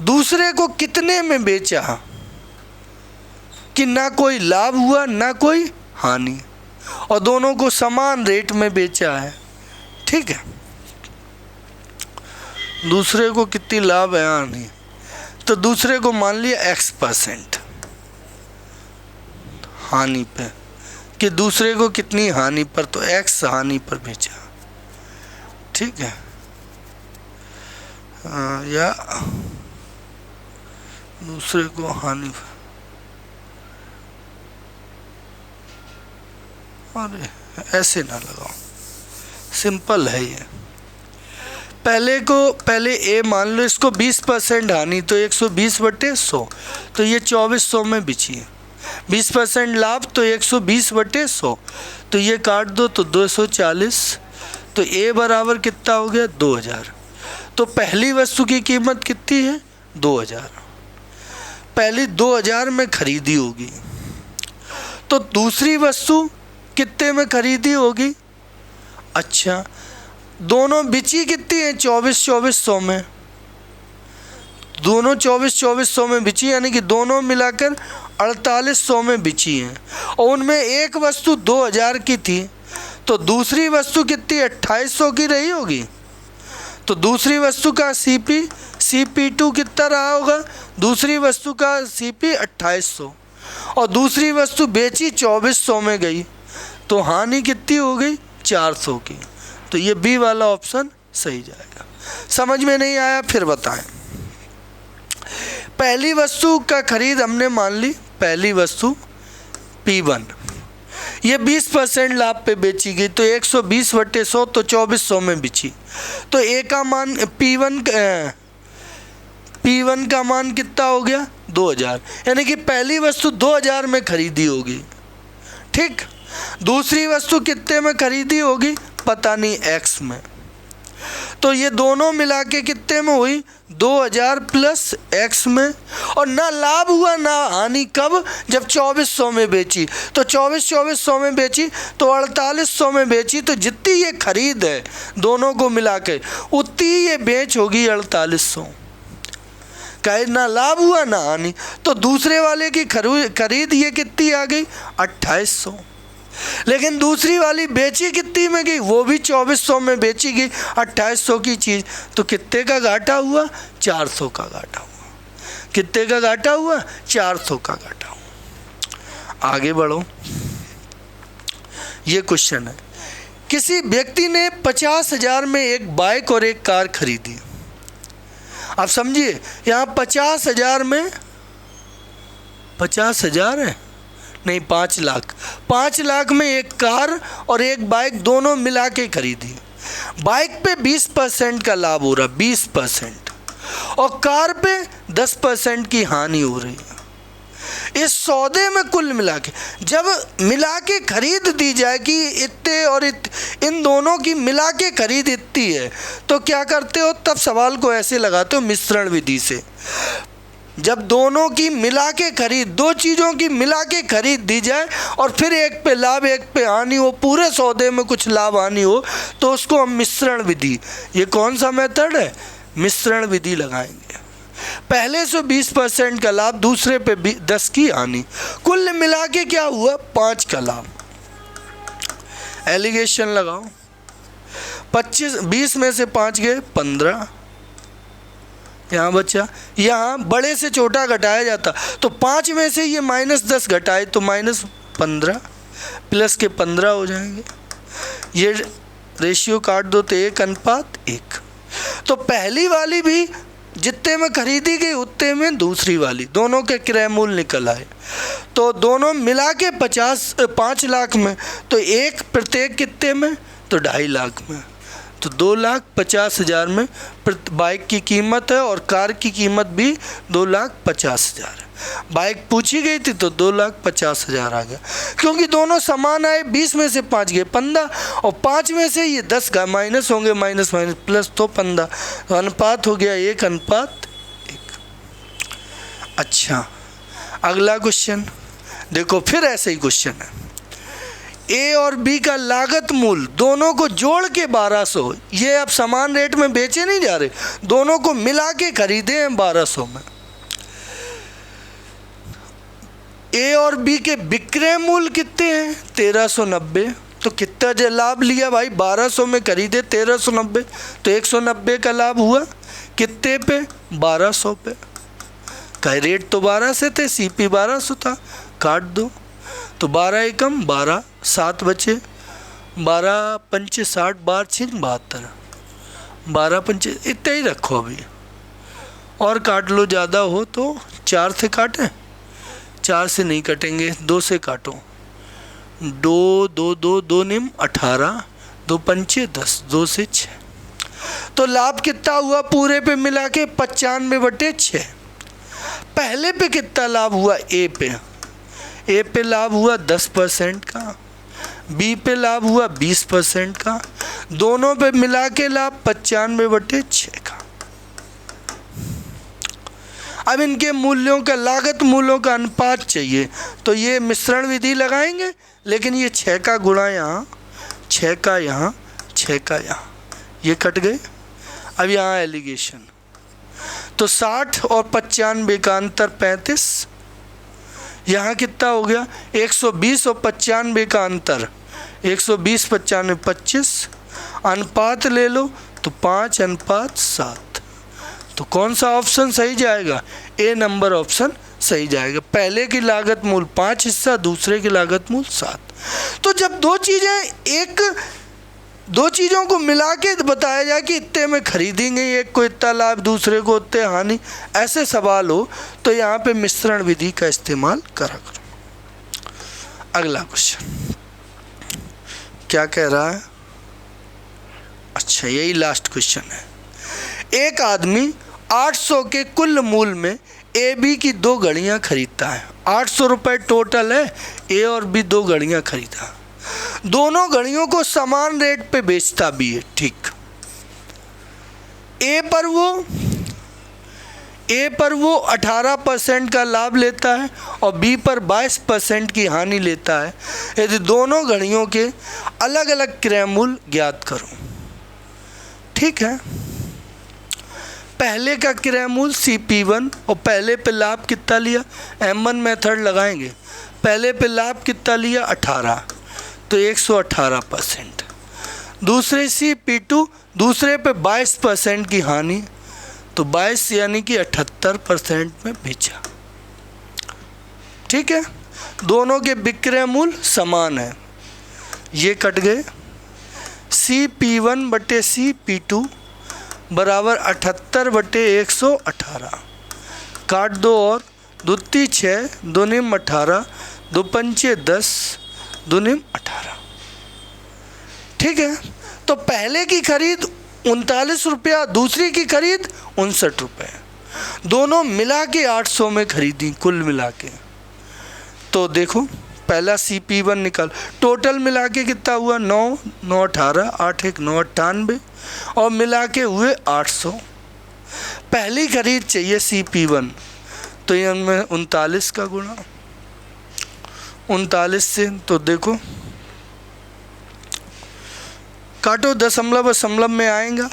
दूसरे को कितने में बेचा कि ना कोई लाभ हुआ ना कोई हानि, और दोनों को समान रेट में बेचा है। ठीक है, दूसरे को कितनी लाभ है हानि, तो दूसरे को मान लिया X% हानि पे, कि दूसरे को कितनी हानि पर, तो एक्स हानि पर बेचा, ठीक है। या दूसरे को हानि, अरे ऐसे ना लगाओ, सिंपल है ये। पहले ए मान लो, इसको 20% हानि, तो 120/100, तो ये 2400 में बिची है। 20% लाभ तो 120/100, तो ये काट दो तो 240, तो ए बराबर कितना हो गया 2000। तो पहली वस्तु की कीमत कितनी है 2000, पहली 2000 में खरीदी होगी। तो दूसरी वस्तु कितने में खरीदी होगी, अच्छा दोनों बिची कितनी है 2400 में, दोनों 2400 में बिची, यानी कि दोनों मिलाकर 4800 में बिची हैं। और उनमें एक वस्तु 2000 की थी, तो दूसरी वस्तु कितनी 2800 की रही होगी। तो दूसरी वस्तु का CP2 कितना रहा होगा, दूसरी वस्तु का CP 2800, और दूसरी वस्तु बेची 2400 में गई, तो हानि कितनी हो गई 400 की। तो ये बी वाला ऑप्शन सही जाएगा। समझ में नहीं आया फिर बताएं। पहली वस्तु का खरीद हमने मान ली, पहली वस्तु P1, ये 20% लाभ पे बेची गई, तो 120/100, तो 2400 में बिची। तो ए का मान P1 का मान कितना हो गया 2000, यानी कि पहली वस्तु 2000 में खरीदी होगी, ठीक। दूसरी वस्तु कितने में खरीदी होगी पता नहीं, X में। तो ये दोनों मिला के कितने में हुई 2000 प्लस X में, और ना लाभ हुआ ना हानि, कब, जब 2400 में बेची। तो 2400 में बेची, तो 4800 में बेची, तो जितनी ये खरीद है दोनों को मिला के उतनी ये बेच होगी 4800, कहे ना लाभ हुआ ना हानि। तो दूसरे वाले की खरीद ये कितनी आ गई 2800, लेकिन दूसरी वाली बेची कितनी में गई, वो भी 2400 में बेची गई 2800 की चीज़। तो कितने का घाटा हुआ 400 का घाटा हुआ, कितने का घाटा हुआ 400 का घाटा हुआ। आगे बढ़ो, ये क्वेश्चन है, किसी व्यक्ति ने 50,000 में एक बाइक और एक कार खरीदी। आप समझिए, यहाँ 50,000 में 50,000 है नहीं 5 लाख, 5 लाख में एक कार और एक बाइक दोनों मिला के खरीदी। बाइक पे 20% का लाभ हो रहा, 20%, और कार पे 10% की हानि हो रही है। इस सौदे में कुल मिला के, जब मिला के खरीद दी जाए कि इतने और इन दोनों की मिला के खरीद इतनी है, तो क्या करते हो, तब सवाल को ऐसे लगाते हो मिश्रण विधि से। जब दोनों की मिला के खरीद, दो चीज़ों की मिला के खरीद दी जाए और फिर एक पे लाभ एक पे हानि हो, पूरे सौदे में कुछ लाभ हानि हो, तो उसको हम मिश्रण विधि, ये कौन सा मेथड है, मिश्रण विधि लगाएंगे। पहले से 20% का लाभ, दूसरे पे 10 की हानि, कुल मिला के क्या हुआ 5 का लाभ। एलिगेशन लगाओ, 20 में से 5 गए 15, यहाँ बच्चा, यहाँ बड़े से छोटा घटाया जाता, तो 5 में से ये -10 घटाए तो -15, प्लस के 15 हो जाएंगे। ये रेशियो काट दो तो 1:1। तो पहली वाली भी जितने में खरीदी गई उतने में दूसरी वाली, दोनों के क्रय मूल्य निकल आए। तो दोनों मिला के 5 लाख में, तो एक प्रत्येक कितने में, तो 2.5 लाख में। तो 2,50,000 में बाइक की कीमत है और कार की कीमत भी 2,50,000 है। बाइक पूछी गई थी तो 2,50,000 आ गया, क्योंकि दोनों समान आए। 20 में से 5 गए 15, और 5 में से ये 10 का माइनस होंगे, माइनस प्लस तो 15, तो अनुपात हो गया 1:1। अच्छा, अगला क्वेश्चन देखो, फिर ऐसे ही क्वेश्चन है। ए और बी का लागत मूल दोनों को जोड़ के 1200, ये अब समान रेट में बेचे नहीं जा रहे, दोनों को मिला के खरीदे हैं 1200 में। ए और बी के विक्रय मूल्य कितने हैं 1390, तो कितना लाभ लिया भाई, 1200 में खरीदे 1390, तो 190 का लाभ हुआ कितने पे 1200 पे। का रेट तो 12 से थे, CP 1200 था, काट दो, तो तो 12 एकम 12, 7 बचे, 12 पंचे 60, 12 छिक 72, 12 पंचे इतना ही रखो अभी, और काट लो, ज़्यादा हो तो 4 से काटें, 4 से नहीं कटेंगे, 2 से काटो, 2 2 2 2 निम 18, 2 पंचे 10, 2 से 6। तो लाभ कितना हुआ पूरे पे मिला के 95/6। पहले पे कितना लाभ हुआ, ए पे लाभ हुआ 10% का, बी पे लाभ हुआ 20% का, दोनों पे मिला के लाभ 95/6 का। अब इनके मूल्यों का, लागत मूल्यों का अनुपात चाहिए, तो ये मिश्रण विधि लगाएंगे, लेकिन ये 6 का गुणा यहाँ, 6 का यहाँ, 6 का यहाँ, ये कट गए। अब यहाँ एलिगेशन, तो 60 और 95 का अंतर 35, यहाँ कितना हो गया 120 और 95 का अंतर 120 95 25, अनुपात ले लो तो 5:7। तो कौन सा ऑप्शन सही जाएगा, ए नंबर ऑप्शन सही जाएगा। पहले की लागत मूल 5 हिस्सा, दूसरे की लागत मूल 7। तो जब दो चीज़ों को मिला के बताया जाए कि इतने में खरीदेंगे, एक को इतना लाभ, दूसरे को उतने हानि, ऐसे सवाल हो तो यहाँ पे मिश्रण विधि का इस्तेमाल करा करो। अगला क्वेश्चन क्या कह रहा है, अच्छा यही लास्ट क्वेश्चन है। एक आदमी 800 के कुल मूल में ए बी की 2 घड़ियाँ खरीदता है। 800 रुपये टोटल है, ए और बी 2 घड़ियाँ खरीदा, दोनों घड़ियों को समान रेट पे बेचता भी है, ठीक। ए पर वो 18% का लाभ लेता है और बी पर 22% की हानि लेता है। यदि दोनों घड़ियों के अलग अलग क्रय मूल्य ज्ञात करो, ठीक है। पहले का क्रय मूल्य CP1 और पहले पे लाभ कितना लिया, M1 मेथड लगाएंगे। पहले पे लाभ कितना लिया 18, तो 118%। दूसरे CP2, दूसरे पे 22% की हानि, तो 22 यानी कि 78% में बेचा, ठीक है। दोनों के विक्रय मूल्य समान है, ये कट गए। CP1 बटे CP2 बराबर 78/118, काट दो और, 2 × 6, 2 × 18, 2 पंचे 10, 2 × 18, ठीक है। तो पहले की खरीद 39 रुपया, दूसरी की खरीद 59 रुपये, दोनों मिला के 800 में खरीदी कुल मिला के। तो देखो पहला CP1 निकाल, टोटल मिला के कितना हुआ 9 9 18, 8 1 9 98 और मिला के हुए 800। पहली खरीद चाहिए CP1, तो ये में 39 का गुणा 39 से, तो देखो काटो, दशमलव में आएगा,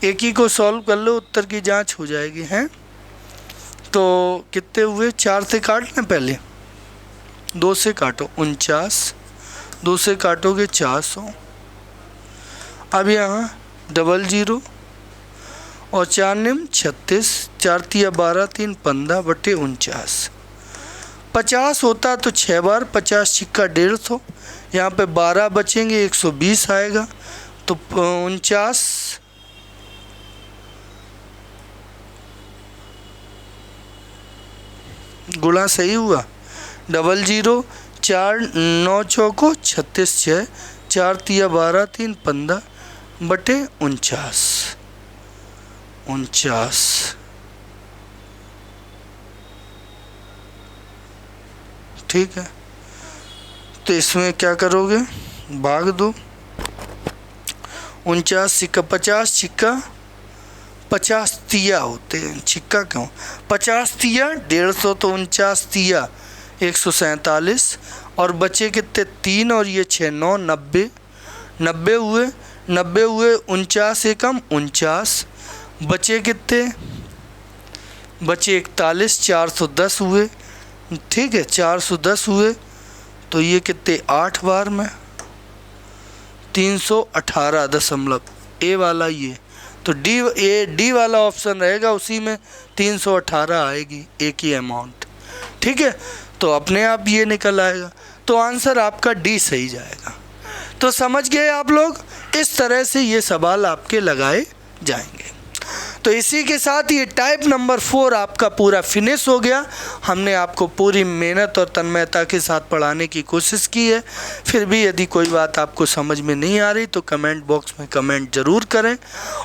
एक ही को सॉल्व कर लो, उत्तर की जांच हो जाएगी, हैं। तो कितने हुए, 4 से काटना पहले, 2 से काटो 49, 2 से काटोगे 400। अब यहाँ 00 और 4 निम 36, 4 × 12 3 15 बटे 49। 50 होता तो 6 बार, 50 छिक्का 150, यहाँ पे 12 बचेंगे, 120 आएगा, तो 49 गुणा सही हुआ 00 4 9 चौको 36 6, 4 × 12 3 15 बटे 49। ठीक है, तो इसमें क्या करोगे, भाग दो, 49 सिक्का 50 छिक्का 50 तिया होते हैं, छिक्का क्यों, 50 तिया 150, तो 49 तिया 147 और बचे कितने 3 और ये 6 9 90 हुए 49 एकम 49, बचे कितने, बचे 41, 410 हुए, ठीक है 410 हुए, तो ये कितने 8 बार में 318 ए वाला ये, तो डी वाला ऑप्शन रहेगा, उसी में 318 आएगी एक ही अमाउंट, ठीक है। तो अपने आप ये निकल आएगा। तो आंसर आपका डी सही जाएगा। तो समझ गए आप लोग, इस तरह से ये सवाल आपके लगाए जाएंगे। तो इसी के साथ ये टाइप नंबर 4 आपका पूरा फिनिश हो गया। हमने आपको पूरी मेहनत और तन्मयता के साथ पढ़ाने की कोशिश की है। फिर भी यदि कोई बात आपको समझ में नहीं आ रही तो कमेंट बॉक्स में कमेंट ज़रूर करें,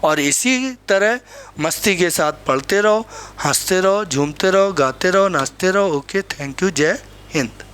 और इसी तरह मस्ती के साथ पढ़ते रहो, हंसते रहो, झूमते रहो, गाते रहो, नाचते रहो। ओके, थैंक यू, जय हिंद।